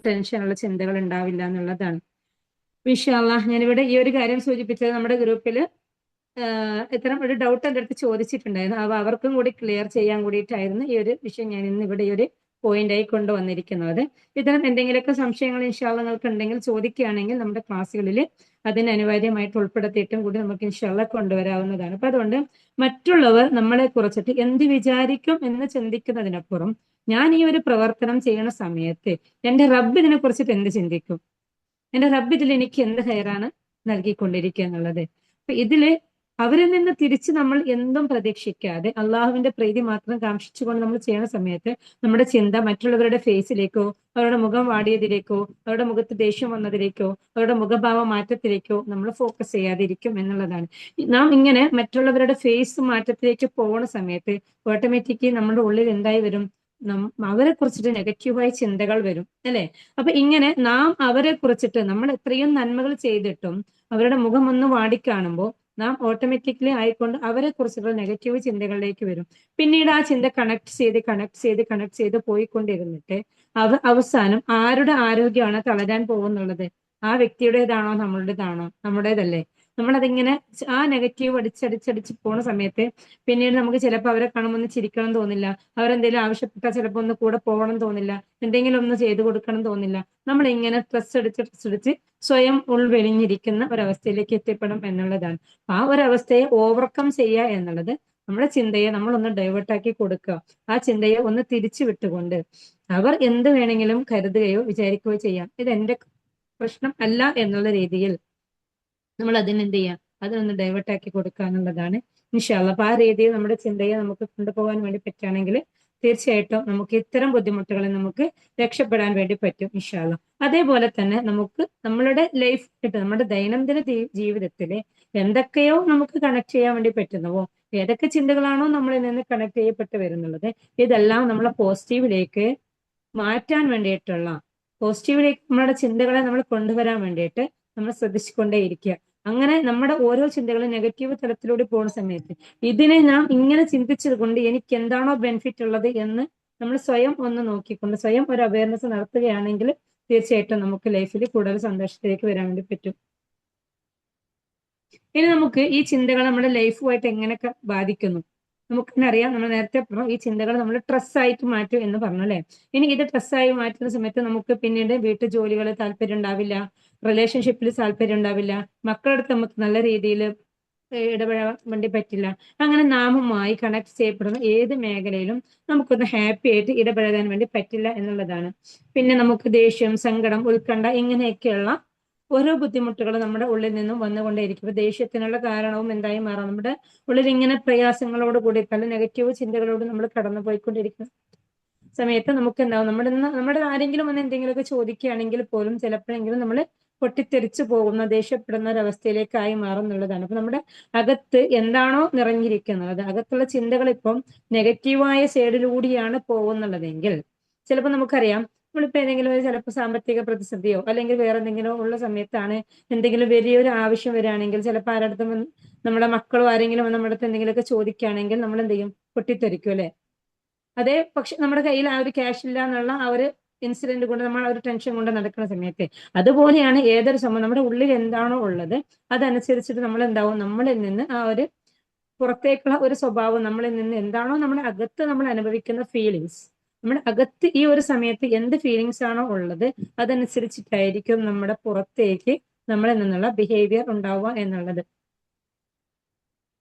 S1: ടെൻഷനുള്ള ചിന്തകൾ ഉണ്ടാവില്ല എന്നുള്ളതാണ്. ഇൻഷാ അല്ലാഹ് ഞാനിവിടെ ഈ ഒരു കാര്യം സൂചിപ്പിച്ചത് നമ്മുടെ ഗ്രൂപ്പിൽ ഇത്തരം ഒരു ഡൗട്ട് എൻ്റെ അടുത്ത് ചോദിച്ചിട്ടുണ്ടായിരുന്നു. അവ അവർക്കും കൂടി ക്ലിയർ ചെയ്യാൻ കൂടിയിട്ടായിരുന്നു ഈ ഒരു വിഷയം ഞാൻ ഇന്ന് ഇവിടെ ഈ ഒരു പോയിന്റായി കൊണ്ടുവന്നിരിക്കുന്നത്. ഇത്തരം എന്തെങ്കിലുമൊക്കെ സംശയങ്ങൾ ഇൻഷാ അല്ലാഹ് നിങ്ങൾക്ക് ഉണ്ടെങ്കിൽ ചോദിക്കുകയാണെങ്കിൽ നമ്മുടെ ക്ലാസ്സുകളിൽ അതിന് അനിവാര്യമായിട്ട് ഉൾപ്പെടുത്തിയിട്ടും കൂടി നമുക്ക് ഇൻഷാ അല്ലാഹ് കൊണ്ടുവരാവുന്നതാണ്. അപ്പൊ അതുകൊണ്ട് മറ്റുള്ളവർ നമ്മളെ കുറിച്ചിട്ട് എന്ത് വിചാരിക്കും എന്ന് ചിന്തിക്കുന്നതിനപ്പുറം ഞാൻ ഈ ഒരു പ്രവർത്തനം ചെയ്യുന്ന സമയത്ത് എൻ്റെ റബ്ബ് ഇതിനെ കുറിച്ചിട്ട് എന്ത് ചിന്തിക്കും, എന്റെ റബ്ബ് ഇതിൽ എനിക്ക് എന്ത് ഹൈറാണ് നൽകിക്കൊണ്ടിരിക്കുക എന്നുള്ളത്. അപ്പൊ ഇതില് അവരിൽ നിന്ന് തിരിച്ച് നമ്മൾ എന്തും പ്രതീക്ഷിക്കാതെ അള്ളാഹുവിന്റെ പ്രീതി മാത്രം കാക്ഷിച്ചുകൊണ്ട് നമ്മൾ ചെയ്യുന്ന സമയത്ത് നമ്മുടെ ചിന്ത മറ്റുള്ളവരുടെ ഫേസിലേക്കോ, അവരുടെ മുഖം വാടിയതിലേക്കോ, അവരുടെ മുഖത്ത് ദേഷ്യം വന്നതിലേക്കോ, അവരുടെ മുഖഭാവ മാറ്റത്തിലേക്കോ നമ്മൾ ഫോക്കസ് ചെയ്യാതിരിക്കും എന്നുള്ളതാണ്. നാം ഇങ്ങനെ മറ്റുള്ളവരുടെ ഫേസ് മാറ്റത്തിലേക്ക് പോകുന്ന സമയത്ത് ഓട്ടോമാറ്റിക്കലി നമ്മുടെ ഉള്ളിൽ എന്തായി വരും, അവരെ കുറിച്ചിട്ട് നെഗറ്റീവായ ചിന്തകൾ വരും അല്ലെ. അപ്പൊ ഇങ്ങനെ നാം അവരെ കുറിച്ചിട്ട് നമ്മൾ എത്രയും നന്മകൾ ചെയ്തിട്ടും അവരുടെ മുഖം ഒന്ന് വാടിക്കാണുമ്പോൾ നാം ഓട്ടോമാറ്റിക്കലി ആയിക്കൊണ്ട് അവരെ കുറിച്ചുള്ള നെഗറ്റീവ് ചിന്തകളിലേക്ക് വരും. പിന്നീട് ആ ചിന്ത കണക്ട് ചെയ്ത് പോയിക്കൊണ്ടിരുന്നിട്ട് അവസാനം ആരുടെ ആരോഗ്യമാണ് തളരാൻ പോകുന്നുള്ളത്? ആ വ്യക്തിയുടേതാണോ നമ്മളുടേതാണോ? നമ്മുടേതല്ലേ. നമ്മളതിങ്ങനെ ആ നെഗറ്റീവ് അടിച്ചടിച്ചടിച്ച് പോണ സമയത്ത് പിന്നീട് നമുക്ക് ചിലപ്പോൾ അവരെ കാണുമ്പോൾ ഒന്ന് ചിരിക്കണം തോന്നില്ല, അവരെന്തെങ്കിലും ആവശ്യപ്പെട്ടാൽ ചിലപ്പോൾ ഒന്ന് കൂടെ പോകണം തോന്നില്ല, എന്തെങ്കിലും ഒന്ന് ചെയ്തു കൊടുക്കണം തോന്നില്ല. നമ്മളിങ്ങനെ സ്ട്രെസ് അടിച്ച് സ്വയം ഉൾവെളിഞ്ഞിരിക്കുന്ന ഒരവസ്ഥയിലേക്ക് എത്തിപ്പെടും എന്നുള്ളതാണ്. ആ ഒരവസ്ഥയെ ഓവർകം ചെയ്യുക എന്നുള്ളത് നമ്മുടെ ചിന്തയെ നമ്മളൊന്ന് ഡൈവേർട്ടാക്കി കൊടുക്കുക. ആ ചിന്തയെ ഒന്ന് തിരിച്ചു വിട്ടുകൊണ്ട് അവർ എന്ത് വേണമെങ്കിലും കരുതുകയോ വിചാരിക്കുകയോ ചെയ്യാം, ഇത് എന്റെ പ്രശ്നം അല്ല എന്നുള്ള രീതിയിൽ നമ്മൾ അതിനെന്ത് ചെയ്യാം, അതിനൊന്ന് ഡൈവേർട്ടാക്കി കൊടുക്കുക എന്നുള്ളതാണ് ഇൻഷാ അല്ലാഹ്. അപ്പൊ ആ രീതിയിൽ നമ്മുടെ ചിന്തയെ നമുക്ക് കൊണ്ടുപോകാൻ വേണ്ടി പറ്റുകയാണെങ്കിൽ തീർച്ചയായിട്ടും നമുക്ക് ഇത്തരം ബുദ്ധിമുട്ടുകളിൽ നമുക്ക് രക്ഷപ്പെടാൻ വേണ്ടി പറ്റും ഇൻഷാ അല്ലാഹ്. അതേപോലെ തന്നെ നമുക്ക് നമ്മുടെ ലൈഫ് നമ്മുടെ ദൈനംദിന ജീവിതത്തില് എന്തൊക്കെയോ നമുക്ക് കണക്ട് ചെയ്യാൻ വേണ്ടി പറ്റുന്നുവോ, ഏതൊക്കെ ചിന്തകളാണോ നമ്മളിൽ നിന്ന് കണക്ട് ചെയ്യപ്പെട്ട് വരുന്നുള്ളത്, ഇതെല്ലാം നമ്മളെ പോസിറ്റീവിലേക്ക് മാറ്റാൻ വേണ്ടിയിട്ടുള്ള, പോസിറ്റീവിലേക്ക് നമ്മുടെ ചിന്തകളെ നമ്മൾ കൊണ്ടുവരാൻ വേണ്ടിയിട്ട് നമ്മൾ ശ്രദ്ധിച്ചുകൊണ്ടേയിരിക്കുക. അങ്ങനെ നമ്മുടെ ഓരോ ചിന്തകളും നെഗറ്റീവ് തലത്തിലൂടെ പോകുന്ന സമയത്ത് ഇതിനെ നാം ഇങ്ങനെ ചിന്തിച്ചത് കൊണ്ട് എനിക്ക് എന്താണോ ബെനിഫിറ്റ് ഉള്ളത് എന്ന് നമ്മൾ സ്വയം ഒന്ന് നോക്കിക്കൊണ്ട് സ്വയം ഒരു അവയർനെസ് നടത്തുകയാണെങ്കിൽ തീർച്ചയായിട്ടും നമുക്ക് ലൈഫിൽ കൂടുതൽ സന്തോഷത്തിലേക്ക് വരാൻ വേണ്ടി പറ്റും. ഇനി നമുക്ക് ഈ ചിന്തകൾ നമ്മുടെ ലൈഫുമായിട്ട് എങ്ങനെയൊക്കെ ബാധിക്കുന്നു നമുക്ക് തന്നെ അറിയാം. നമ്മൾ നേരത്തെ പറഞ്ഞു ഈ ചിന്തകൾ നമ്മൾ സ്ട്രെസ്സായിട്ട് മാറ്റും എന്ന് പറഞ്ഞു അല്ലെ. ഇനി ഇത് സ്ട്രെസ്സായി മാറ്റുന്ന സമയത്ത് നമുക്ക് പിന്നീട് വീട്ടു ജോലികൾ താല്പര്യം ഉണ്ടാവില്ല, റിലേഷൻഷിപ്പിൽ താല്പര്യം ഉണ്ടാവില്ല, മക്കളുടെ അടുത്ത് നമുക്ക് നല്ല രീതിയിൽ ഇടപെടാൻ വേണ്ടി പറ്റില്ല. അങ്ങനെ നാമുമായി കണക്ട് ചെയ്യപ്പെടുന്ന ഏത് മേഖലയിലും നമുക്കൊന്ന് ഹാപ്പി ആയിട്ട് ഇടപഴകാൻ വേണ്ടി പറ്റില്ല എന്നുള്ളതാണ്. പിന്നെ നമുക്ക് ദേഷ്യം, സങ്കടം, ഉത്കണ്ഠ ഇങ്ങനെയൊക്കെയുള്ള ഓരോ ബുദ്ധിമുട്ടുകൾ നമ്മുടെ ഉള്ളിൽ നിന്നും വന്നുകൊണ്ടേയിരിക്കും. ഇപ്പൊ ദേഷ്യത്തിനുള്ള കാരണവും എന്തായി മാറാം, നമ്മുടെ ഉള്ളിൽ ഇങ്ങനെ പ്രയാസങ്ങളോട് കൂടി പല നെഗറ്റീവ് ചിന്തകളോട് നമ്മൾ കടന്നു പോയിക്കൊണ്ടിരിക്കുന്ന സമയത്ത് നമുക്ക് എന്താവും, നമ്മുടെ ആരെങ്കിലും വന്ന് എന്തെങ്കിലുമൊക്കെ ചോദിക്കുകയാണെങ്കിൽ പോലും ചിലപ്പോഴെങ്കിലും നമ്മൾ പൊട്ടിത്തെറിച്ചു പോകുന്ന, ദേഷ്യപ്പെടുന്ന ഒരവസ്ഥയിലേക്കായി മാറുന്നുള്ളതാണ്. അപ്പൊ നമ്മുടെ അകത്ത് എന്താണോ നിറഞ്ഞിരിക്കുന്നത്, അകത്തുള്ള ചിന്തകൾ ഇപ്പം നെഗറ്റീവായ സൈഡിലൂടെയാണ് പോകുന്നുള്ളതെങ്കിൽ ചിലപ്പോൾ നമുക്കറിയാം, നമ്മളിപ്പോ ഏതെങ്കിലും ഒരു ചിലപ്പോൾ സാമ്പത്തിക പ്രതിസന്ധിയോ അല്ലെങ്കിൽ വേറെ എന്തെങ്കിലും ഉള്ള സമയത്താണ് എന്തെങ്കിലും വലിയൊരു ആവശ്യം വരികയാണെങ്കിൽ ചിലപ്പോൾ ആരടുത്തും നമ്മുടെ മക്കളോ ആരെങ്കിലും നമ്മുടെ അടുത്ത് എന്തെങ്കിലുമൊക്കെ ചോദിക്കുകയാണെങ്കിൽ നമ്മൾ എന്ത് ചെയ്യും, പൊട്ടിത്തെറിക്കും അല്ലെ. അതേ പക്ഷെ നമ്മുടെ കയ്യിൽ ആ ഒരു ക്യാഷ് ഇല്ല എന്നുള്ള ആ ഒരു ഇൻസിഡന്റ് കൊണ്ട് നമ്മൾ ആ ഒരു ടെൻഷൻ കൊണ്ട് നടക്കുന്ന സമയത്ത് അതുപോലെയാണ് ഏതൊരു സംഭവം നമ്മുടെ ഉള്ളിൽ എന്താണോ ഉള്ളത് അതനുസരിച്ചിട്ട് നമ്മൾ എന്താവും, നമ്മളിൽ നിന്ന് ആ ഒരു പുറത്തേക്കുള്ള ഒരു സ്വഭാവം, നമ്മളിൽ നിന്ന് എന്താണോ നമ്മുടെ അകത്ത് നമ്മൾ അനുഭവിക്കുന്ന ഫീലിങ്സ്, നമ്മുടെ അകത്ത് ഈ ഒരു സമയത്ത് എന്ത് ഫീലിങ്സ് ആണോ ഉള്ളത് അതനുസരിച്ചിട്ടായിരിക്കും നമ്മുടെ പുറത്തേക്ക് നമ്മളിൽ നിന്നുള്ള ബിഹേവിയർ ഉണ്ടാവുക എന്നുള്ളത്.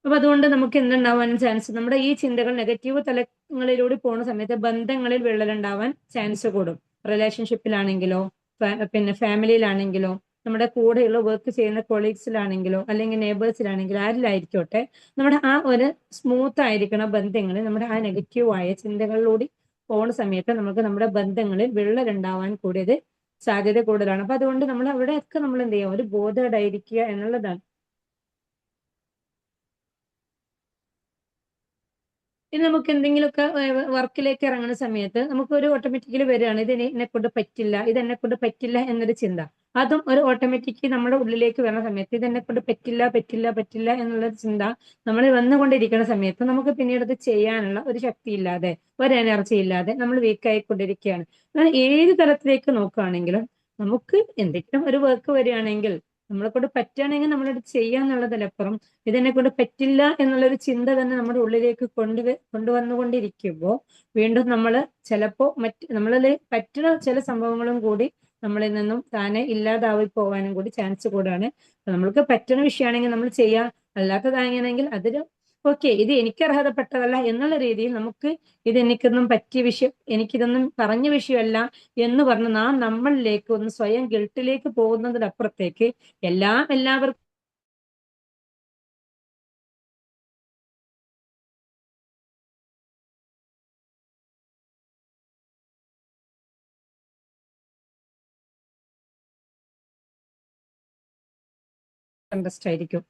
S1: അപ്പൊ അതുകൊണ്ട് നമുക്ക് എന്തുണ്ടാവാൻ ചാൻസ്, നമ്മുടെ ഈ ചിന്തകൾ നെഗറ്റീവ് തലങ്ങളിലൂടെ പോകുന്ന സമയത്ത് ബന്ധങ്ങളിൽ വിള്ളലുണ്ടാവാൻ ചാൻസ് കൂടും. റിലേഷൻഷിപ്പിലാണെങ്കിലോ പിന്നെ ഫാമിലിയിലാണെങ്കിലോ നമ്മുടെ കൂടെയുള്ള വർക്ക് ചെയ്യുന്ന കൊളീഗ്സിലാണെങ്കിലോ അല്ലെങ്കിൽ നെയ്ബേഴ്സിലാണെങ്കിലോ ആരിലായിരിക്കോട്ടെ, നമ്മുടെ ആ ഒരു സ്മൂത്ത് ആയിരിക്കണ ബന്ധങ്ങളിൽ നമ്മുടെ ആ നെഗറ്റീവായ ചിന്തകളിലൂടെ പോകുന്ന സമയത്ത് നമുക്ക് നമ്മുടെ ബന്ധങ്ങളിൽ വിള്ളലുണ്ടാവാൻ കൂടിയത് സാധ്യത കൂടുതലാണ്. അപ്പൊ അതുകൊണ്ട് നമ്മൾ അവിടെയൊക്കെ നമ്മൾ എന്ത് ചെയ്യുക, ഒരു ബോധേഡായിരിക്കുക എന്നുള്ളതാണ്. ഇനി നമുക്ക് എന്തെങ്കിലുമൊക്കെ വർക്കിലേക്ക് ഇറങ്ങുന്ന സമയത്ത് നമുക്കൊരു ഓട്ടോമാറ്റിക്കലി വരികയാണ്, ഇത് എന്നെ കൊണ്ട് പറ്റില്ല, ഇത് എന്നെ കൊണ്ട് പറ്റില്ല എന്നൊരു ചിന്ത. അതും ഒരു ഓട്ടോമാറ്റിക്കലി നമ്മുടെ ഉള്ളിലേക്ക് വരുന്ന സമയത്ത് ഇതെന്നെ കൊണ്ട് പറ്റില്ല പറ്റില്ല പറ്റില്ല എന്നുള്ള ചിന്ത നമ്മൾ വന്നുകൊണ്ടിരിക്കുന്ന സമയത്ത് നമുക്ക് പിന്നീട് അത് ചെയ്യാനുള്ള ഒരു ശക്തി ഇല്ലാതെ, ഒരു എനർജി ഇല്ലാതെ നമ്മൾ വീക്കായിക്കൊണ്ടിരിക്കുകയാണ്. എന്നാൽ ഏത് തലത്തിലേക്ക് നോക്കുകയാണെങ്കിലും നമുക്ക് എന്തെങ്കിലും ഒരു വർക്ക് വരികയാണെങ്കിൽ നമ്മളെ കൊണ്ട് പറ്റുകയാണെങ്കിൽ നമ്മളത് ചെയ്യാന്നുള്ളതിലപ്പുറം ഇതെന്നെ കൊണ്ട് പറ്റില്ല എന്നുള്ളൊരു ചിന്ത തന്നെ നമ്മുടെ ഉള്ളിലേക്ക് കൊണ്ടുവന്നുകൊണ്ടിരിക്കുമ്പോൾ വീണ്ടും നമ്മൾ ചിലപ്പോ നമ്മളിൽ പറ്റുന്ന ചില സംഭവങ്ങളും കൂടി നമ്മളിൽ നിന്നും താനെ ഇല്ലാതായി പോകാനും കൂടി ചാൻസ് കൂടാണ്. നമ്മൾക്ക് പറ്റുന്ന വിഷയമാണെങ്കിൽ നമ്മൾ ചെയ്യാം, അല്ലാത്തതാണെങ്കിൽ അതിന് ഓക്കെ ഇത് എനിക്ക് അർഹതപ്പെട്ടതല്ല എന്നുള്ള രീതിയിൽ നമുക്ക് ഇത് എനിക്കൊന്നും പറ്റിയ വിഷയം, എനിക്കിതൊന്നും പറഞ്ഞ വിഷയമല്ല എന്ന് പറഞ്ഞ് നാം നമ്മളിലേക്ക് ഒന്ന് സ്വയം ഗിൽട്ടിലേക്ക് പോകുന്നതിനപ്പുറത്തേക്ക് എല്ലാവർക്കും ഇൻട്രസ്റ്റ് ആയിരിക്കും.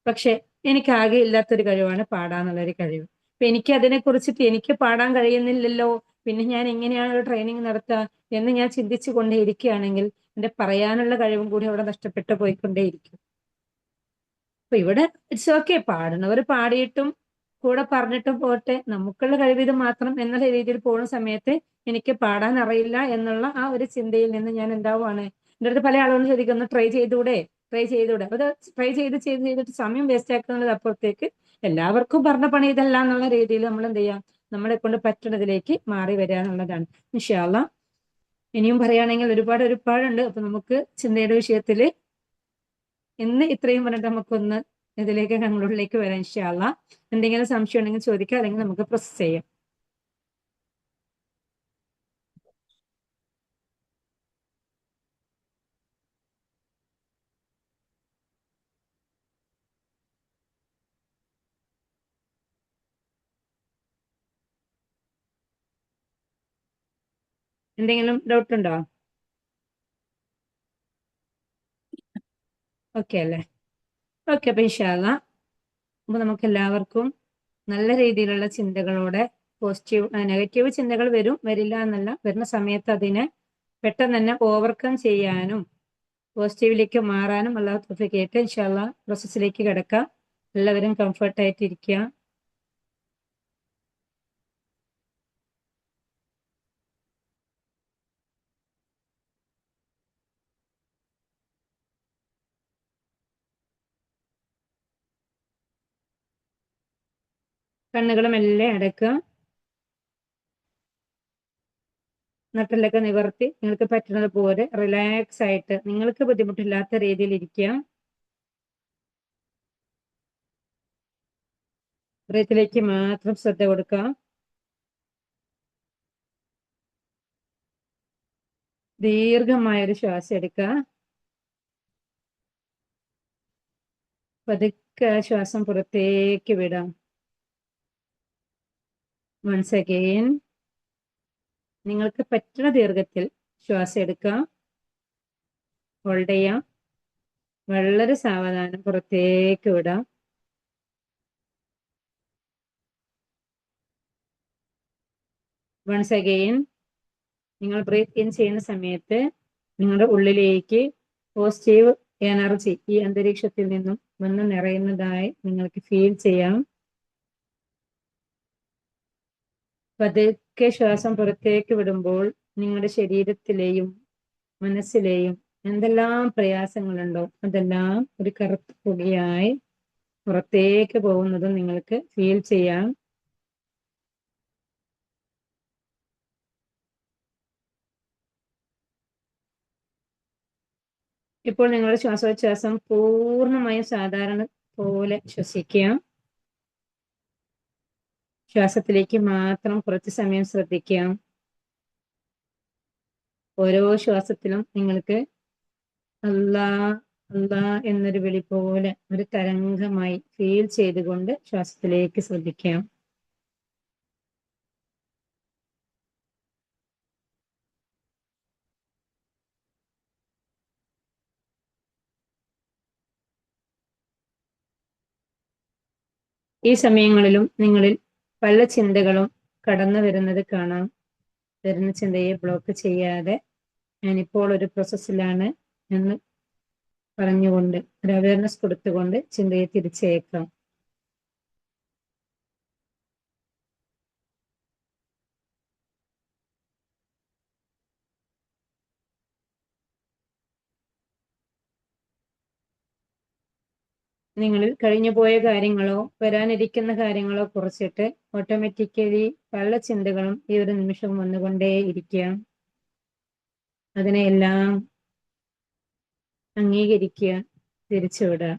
S1: പക്ഷെ എനിക്ക് ആകെ ഇല്ലാത്തൊരു കഴിവാണ് പാടാന്നുള്ളൊരു കഴിവ്. അപ്പൊ എനിക്ക് അതിനെ കുറിച്ചിട്ട് എനിക്ക് പാടാൻ കഴിയുന്നില്ലല്ലോ, പിന്നെ ഞാൻ എങ്ങനെയാണ് ഒരു ട്രെയിനിങ് നടത്തുക എന്ന് ഞാൻ ചിന്തിച്ചു കൊണ്ടേയിരിക്കുകയാണെങ്കിൽ എന്റെ പറയാനുള്ള കഴിവും കൂടി അവിടെ നഷ്ടപ്പെട്ടു പോയിക്കൊണ്ടേയിരിക്കും. അപ്പൊ ഇവിടെ ഇറ്റ്സ് ഓക്കെ, പാടുന്നവർ പാടിയിട്ടും കൂടെ പറഞ്ഞിട്ടും പോട്ടെ, നമുക്കുള്ള കഴിവിത് മാത്രം എന്നുള്ള രീതിയിൽ പോകുന്ന സമയത്ത് എനിക്ക് പാടാൻ അറിയില്ല എന്നുള്ള ആ ഒരു ചിന്തയിൽ നിന്ന് ഞാൻ എന്താവുകയാണ്, എൻ്റെ അടുത്ത് പല ആളുകളും ചോദിക്കുന്നു ട്രൈ ചെയ്തൂടെ. അപ്പൊ ട്രൈ ചെയ്തിട്ട് സമയം വേസ്റ്റ് ആക്കുന്നത് അപ്പുറത്തേക്ക് എല്ലാവർക്കും പറഞ്ഞ പണി ഇതല്ല എന്നുള്ള രീതിയിൽ നമ്മൾ എന്ത് ചെയ്യാം, നമ്മളെ കൊണ്ട് പറ്റുന്നതിലേക്ക് മാറി വരിക എന്നുള്ളതാണ്. ഇൻഷാ അല്ലാ ഇനിയും പറയുകയാണെങ്കിൽ ഒരുപാടുണ്ട്. അപ്പൊ നമുക്ക് ചിന്തയുടെ വിഷയത്തിൽ ഇന്ന് ഇത്രയും പറഞ്ഞിട്ട് നമുക്കൊന്ന് ഇതിലേക്ക് കൺക്ലൂഡിലേക്ക് വരാം ഇൻഷാ അല്ലാ. എന്തെങ്കിലും സംശയം ഉണ്ടെങ്കിൽ ചോദിക്കാം, അല്ലെങ്കിൽ നമുക്ക് പ്രൊസസ് ചെയ്യാം. എന്തെങ്കിലും ഡൗട്ട് ഉണ്ടോ? ഓക്കെ അല്ലേ? ഓക്കെ, അപ്പൊ ഇൻഷാ അല്ലാ അപ്പൊ നമുക്ക് എല്ലാവർക്കും നല്ല രീതിയിലുള്ള ചിന്തകളോടെ, നെഗറ്റീവ് ചിന്തകൾ വരില്ല എന്നല്ല, വരുന്ന സമയത്ത് അതിനെ പെട്ടെന്ന് തന്നെ ഓവർകം ചെയ്യാനും പോസിറ്റീവിലേക്ക് മാറാനും അല്ലാഹു തൗഫീഖ് ചെയ്യട്ടെ. ഇൻഷാ അല്ലാ പ്രോസസ്സിലേക്ക് കിടക്കാം. എല്ലാവരും കംഫർട്ടായിട്ട് ഇരിക്കുക. കണ്ണുകൾ മെല്ലെ അടക്കുക. നട്ടെല്ലൊക്കെ നിവർത്തി നിങ്ങൾക്ക് പറ്റുന്നത് പോലെ റിലാക്സ് ആയിട്ട് നിങ്ങൾക്ക് ബുദ്ധിമുട്ടില്ലാത്ത രീതിയിൽ ഇരിക്കുക. ബ്രീത്തിലേക്ക് മാത്രം ശ്രദ്ധ കൊടുക്കുക. ദീർഘമായൊരു ശ്വാസം എടുക്കുക. പതുക്കെ ശ്വാസം പുറത്തേക്ക് വിടാം. വൺസ് അഗെയിൻ നിങ്ങൾക്ക് പറ്റുന്ന ദീർഘത്തിൽ ശ്വാസം എടുക്കുക. ഹോൾഡ് ചെയ്യാം. വളരെ സാവധാനം പുറത്തേക്ക് വിടാം. വൺസ് അഗെയിൻ നിങ്ങൾ ബ്രീത്ത് ഇൻ ചെയ്യുന്ന സമയത്ത് നിങ്ങളുടെ ഉള്ളിലേക്ക് പോസിറ്റീവ് എനർജി ഈ അന്തരീക്ഷത്തിൽ നിന്നും വന്ന് നിറയുന്നതായി നിങ്ങൾക്ക് ഫീൽ ചെയ്യാം. പതുക്കെ ശ്വാസം പുറത്തേക്ക് വിടുമ്പോൾ നിങ്ങളുടെ ശരീരത്തിലെയും മനസ്സിലെയും എന്തെല്ലാം പ്രയാസങ്ങളുണ്ടോ അതെല്ലാം ഒരു കറുത്ത പൊടിയായി പുറത്തേക്ക് പോകുന്നതും നിങ്ങൾക്ക് ഫീൽ ചെയ്യാം. ഇപ്പോൾ നിങ്ങളുടെ ശ്വാസോച്ഛ്വാസം പൂർണ്ണമായും സാധാരണ പോലെ ശ്വസിക്കുക. ശ്വാസത്തിലേക്ക് മാത്രം കുറച്ച് സമയം ശ്രദ്ധിക്കാം. ഓരോ ശ്വാസത്തിലും നിങ്ങൾക്ക് അല്ലാ അല്ലാ എന്നൊരു വിളി പോലെ ഒരു തരംഗമായി ഫീൽ ചെയ്തുകൊണ്ട് ശ്വാസത്തിലേക്ക് ശ്രദ്ധിക്കാം. ഈ സമയങ്ങളിലും നിങ്ങളിൽ പല ചിന്തകളും കടന്നു വരുന്നത് കാണാം. വരുന്ന ചിന്തയെ ബ്ലോക്ക് ചെയ്യാതെ ഞാനിപ്പോൾ ഒരു പ്രോസസ്സിലാണ് എന്ന് പറഞ്ഞുകൊണ്ട് ഒരു അവയർനെസ് കൊടുത്തുകൊണ്ട് ചിന്തയെ തിരിച്ചേക്കാം. നിങ്ങളിൽ കഴിഞ്ഞുപോയ കാര്യങ്ങളോ വരാനിരിക്കുന്ന കാര്യങ്ങളോ കുറിച്ചിട്ട് ഓട്ടോമാറ്റിക്കലി പല ചിന്തകളും ഈ ഒരു നിമിഷം വന്നുകൊണ്ടേ ഇരിക്കുക. അതിനെയെല്ലാം അംഗീകരിക്കുക, തിരിച്ചുവിടുക.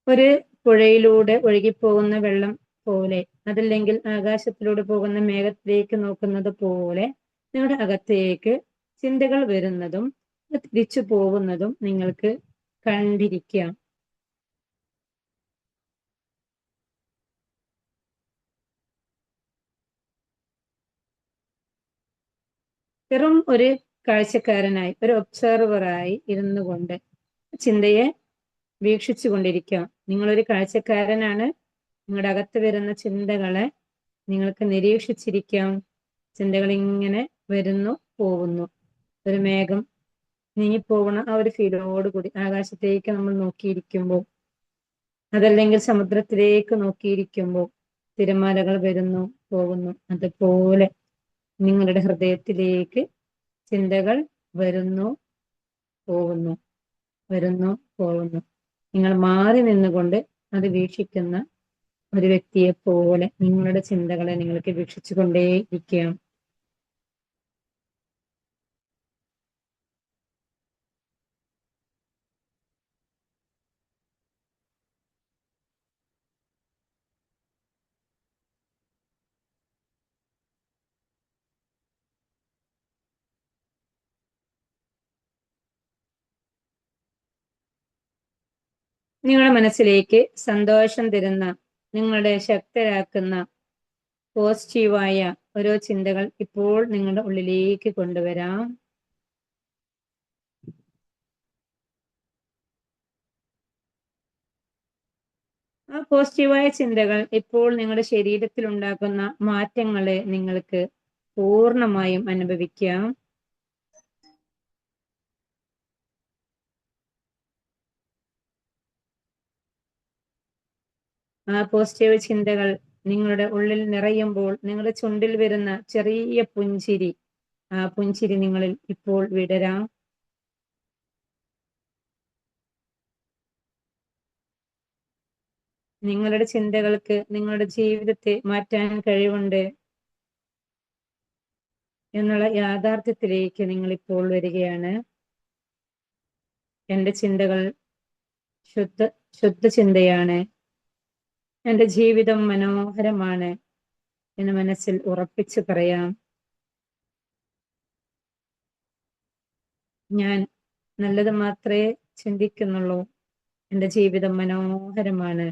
S1: ഒരു പുഴയിലൂടെ ഒഴുകിപ്പോകുന്ന വെള്ളം പോലെ, അതല്ലെങ്കിൽ ആകാശത്തിലൂടെ പോകുന്ന മേഘത്തിലേക്ക് നോക്കുന്നത് പോലെ നിങ്ങളുടെ അകത്തേക്ക് ചിന്തകൾ വരുന്നതും തിരിച്ചു പോകുന്നതും നിങ്ങൾക്ക് കണ്ടിരിക്കാം. വെറും ഒരു കാഴ്ചക്കാരനായി, ഒരു ഒബ്സർവറായി ഇരുന്നു കൊണ്ട് ചിന്തയെ വീക്ഷിച്ചു കൊണ്ടിരിക്കാം. നിങ്ങളൊരു കാഴ്ചക്കാരനാണ്. നിങ്ങളുടെ അകത്ത് വരുന്ന ചിന്തകളെ നിങ്ങൾക്ക് നിരീക്ഷിച്ചിരിക്കാം. ചിന്തകൾ ഇങ്ങനെ വരുന്നു പോകുന്നു. ഒരു മേഘം നീങ്ങിപ്പോകുന്ന ആ ഒരു ഫീലോട് കൂടി ആകാശത്തേക്ക് നമ്മൾ നോക്കിയിരിക്കുമ്പോൾ, അതല്ലെങ്കിൽ സമുദ്രത്തിലേക്ക് നോക്കിയിരിക്കുമ്പോൾ തിരമാലകൾ വരുന്നു പോകുന്നു. അതുപോലെ നിങ്ങളുടെ ഹൃദയത്തിലേക്ക് ചിന്തകൾ വരുന്നു പോകുന്നു, വരുന്നു പോകുന്നു. നിങ്ങൾ മാറി നിന്നുകൊണ്ട് അത് വീക്ഷിക്കുന്ന ഒരു വ്യക്തിയെ പോലെ നിങ്ങളുടെ ചിന്തകളെ നിങ്ങൾക്ക് വീക്ഷിച്ചു കൊണ്ടേയിരിക്കാം. നിങ്ങളുടെ മനസ്സിലേക്ക് സന്തോഷം തരുന്ന, നിങ്ങളുടെ ശക്തരാക്കുന്ന പോസിറ്റീവായ ഓരോ ചിന്തകൾ ഇപ്പോൾ നിങ്ങളുടെ ഉള്ളിലേക്ക് കൊണ്ടുവരാം. ആ പോസിറ്റീവായ ചിന്തകൾ ഇപ്പോൾ നിങ്ങളുടെ ശരീരത്തിൽ ഉണ്ടാക്കുന്ന മാറ്റങ്ങളെ നിങ്ങൾക്ക് പൂർണ്ണമായും അനുഭവിക്കാം. ആ പോസിറ്റീവ് ചിന്തകൾ നിങ്ങളുടെ ഉള്ളിൽ നിറയുമ്പോൾ നിങ്ങളുടെ ചുണ്ടിൽ വരുന്ന ചെറിയ പുഞ്ചിരി, ആ പുഞ്ചിരി നിങ്ങളിൽ ഇപ്പോൾ വിടരാം. നിങ്ങളുടെ ചിന്തകൾക്ക് നിങ്ങളുടെ ജീവിതത്തെ മാറ്റാൻ കഴിവുണ്ട് എന്നുള്ള യാഥാർത്ഥ്യത്തിലേക്ക് നിങ്ങൾ ഇപ്പോൾ വരികയാണ്. എൻ്റെ ചിന്തകൾ ശുദ്ധ ചിന്തയാണ്, എൻ്റെ ജീവിതം മനോഹരമാണ് എന്ന് മനസ്സിൽ ഉറപ്പിച്ചു പറയാം. ഞാൻ നല്ലത് മാത്രമേ ചിന്തിക്കുന്നുള്ളൂ, എൻ്റെ ജീവിതം മനോഹരമാണ്.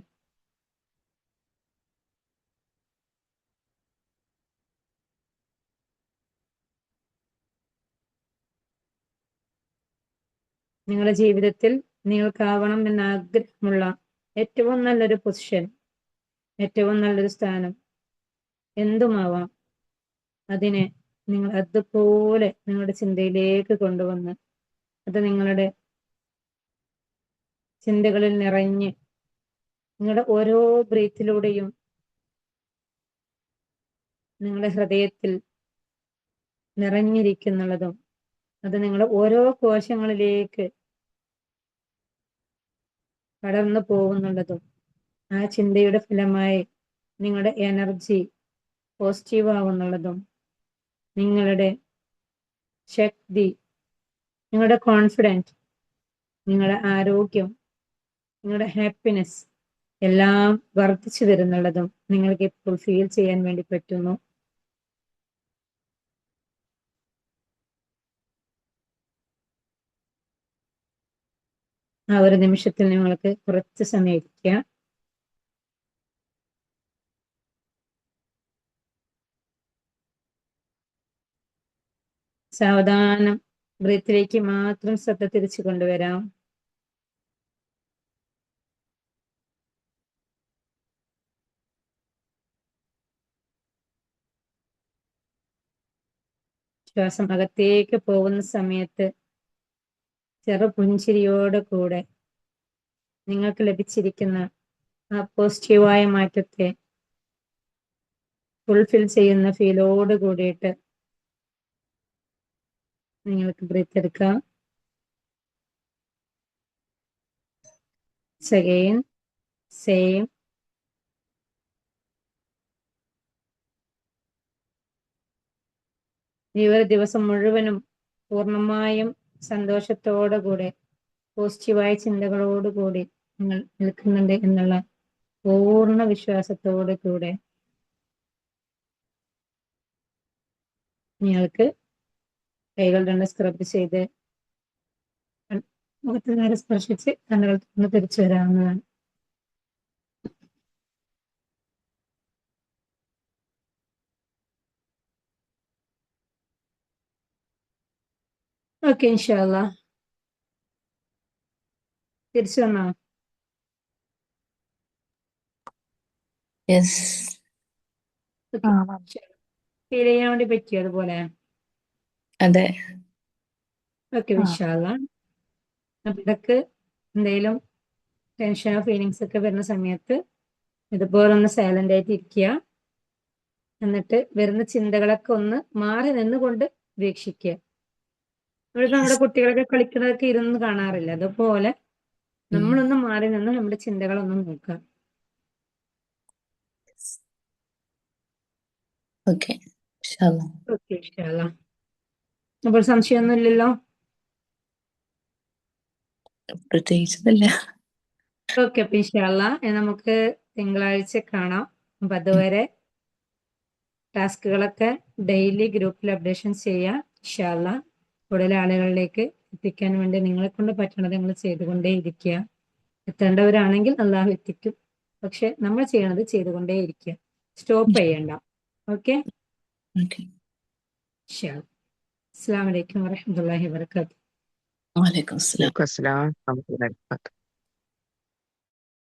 S1: നിങ്ങളുടെ ജീവിതത്തിൽ നിങ്ങൾക്കാവണം എന്ന് ആഗ്രഹമുള്ള ഏറ്റവും നല്ലൊരു പൊസിഷൻ, ഏറ്റവും നല്ലൊരു സ്ഥാനം എന്തുമാവാം, അതിനെ നിങ്ങൾ അതുപോലെ നിങ്ങളുടെ ചിന്തയിലേക്ക് കൊണ്ടുവന്ന് അത് നിങ്ങളുടെ ചിന്തകളിൽ നിറഞ്ഞ് നിങ്ങളുടെ ഓരോ ബ്രീത്തിലൂടെയും നിങ്ങളുടെ ഹൃദയത്തിൽ നിറഞ്ഞിരിക്കുന്നുള്ളതും അത് നിങ്ങളുടെ ഓരോ കോശങ്ങളിലേക്ക് കടന്നു പോകുന്നുള്ളതും ആ ചിന്തയുടെ ഫലമായി നിങ്ങളുടെ എനർജി പോസിറ്റീവ് ആവുന്നുള്ളതും നിങ്ങളുടെ ശക്തി, നിങ്ങളുടെ കോൺഫിഡൻസ്, നിങ്ങളുടെ ആരോഗ്യം, നിങ്ങളുടെ ഹാപ്പിനെസ് എല്ലാം വർദ്ധിച്ചു വരുന്നുള്ളതും നിങ്ങൾക്ക് ഇപ്പോൾ ഫീൽ ചെയ്യാൻ വേണ്ടി പറ്റുന്നു. ആ ഒരു നിമിഷത്തിൽ നിങ്ങൾക്ക് കുറച്ച് സമയം ഇരിക്കാം. സാവധാനം ബ്രീത്തിലേക്ക് മാത്രം ശ്രദ്ധ തിരിച്ചു കൊണ്ടുവരാം. ശ്വാസം അകത്തേക്ക് പോകുന്ന സമയത്ത് ചെറുപുഞ്ചിരിയോടെ കൂടെ നിങ്ങൾക്ക് ലഭിച്ചിരിക്കുന്ന ആ പോസിറ്റീവായ മാറ്റത്തെ ഫുൾഫിൽ ചെയ്യുന്ന ഫീലോട് കൂടിയിട്ട് നിങ്ങൾക്ക് ബ്രീത്ത് എടുക്കാം. Again, same. ഈ ഒരു ദിവസം മുഴുവനും പൂർണ്ണമായും സന്തോഷത്തോടു കൂടെ പോസിറ്റീവായ ചിന്തകളോടുകൂടി നിങ്ങൾ നിൽക്കുന്നുണ്ട് എന്നുള്ള പൂർണ്ണ വിശ്വാസത്തോടു കൂടെ നിങ്ങൾക്ക് കൈകൾ രണ്ട് സ്ക്രബ് ചെയ്ത് മുഖത്ത് നേരെ സ്പർശിച്ച് കണ്ണുകൾ തുറന്ന് തിരിച്ചു വരാവുന്നതാണ്. ഓക്കെ, ഇൻഷാല്ലാ തിരിച്ചു വന്നോ?
S3: യെസ്.
S1: ഓക്കെ,
S2: ആ,
S1: ശരി. ഫീൽ ചെയ്യാൻ വേണ്ടി പറ്റിയോ അതുപോലെ?
S3: അതെ.
S1: ഓക്കെ,
S2: ആ.
S1: വിശാല. അപ്പൊ ഇതൊക്കെ എന്തെങ്കിലും ടെൻഷനോ ഫീലിങ്സ് ഒക്കെ വരുന്ന സമയത്ത് ഇതുപോലെ ഒന്ന് സൈലന്റ് ആയിട്ട് ഇരിക്കുക. എന്നിട്ട് വരുന്ന ചിന്തകളൊക്കെ ഒന്ന് മാറി നിന്നുകൊണ്ട് വീക്ഷിക്കുക. നമ്മളിപ്പോ നമ്മുടെ കുട്ടികളൊക്കെ കളിക്കുന്നതൊക്കെ ഇരുന്ന് കാണാറില്ല, അതുപോലെ നമ്മളൊന്ന് മാറി നിന്ന് നമ്മുടെ ചിന്തകളൊന്നും നോക്കുക.
S3: ഓക്കെ. ഇൻഷാല്ലാ.
S1: ഓക്കെ വിശാല. അപ്പോൾ സംശയമൊന്നും ഇല്ലല്ലോ?
S3: പ്രത്യേകിച്ചൊന്നുമില്ല.
S1: ഓക്കെ, അപ്പൊ ഇൻഷാല്ല നമുക്ക് തിങ്കളാഴ്ച കാണാം. അപ്പൊ അതുവരെ ടാസ്കുകളൊക്കെ ഡെയിലി ഗ്രൂപ്പിൽ അപ്ഡേഷൻ ചെയ്യാം. ഇൻഷാല്ല കൂടുതൽ ആളുകളിലേക്ക് എത്തിക്കാൻ വേണ്ടി നിങ്ങളെ കൊണ്ട് പറ്റണത് നിങ്ങൾ ചെയ്തുകൊണ്ടേ ഇരിക്കുക. എത്തേണ്ടവരാണെങ്കിൽ അള്ളാഹു എത്തിക്കും. പക്ഷെ നമ്മൾ ചെയ്യണത് ചെയ്തുകൊണ്ടേ ഇരിക്കുക, സ്റ്റോപ്പ് ചെയ്യണ്ട. Okay,
S3: okay.
S1: അസ്സലാമു അലൈക്കും വറഹ്മത്തുള്ളാഹി വബറകാതുഹു.
S3: വലൈക്കും അസ്സലാം.
S2: വലൈക്കും അസ്സലാം.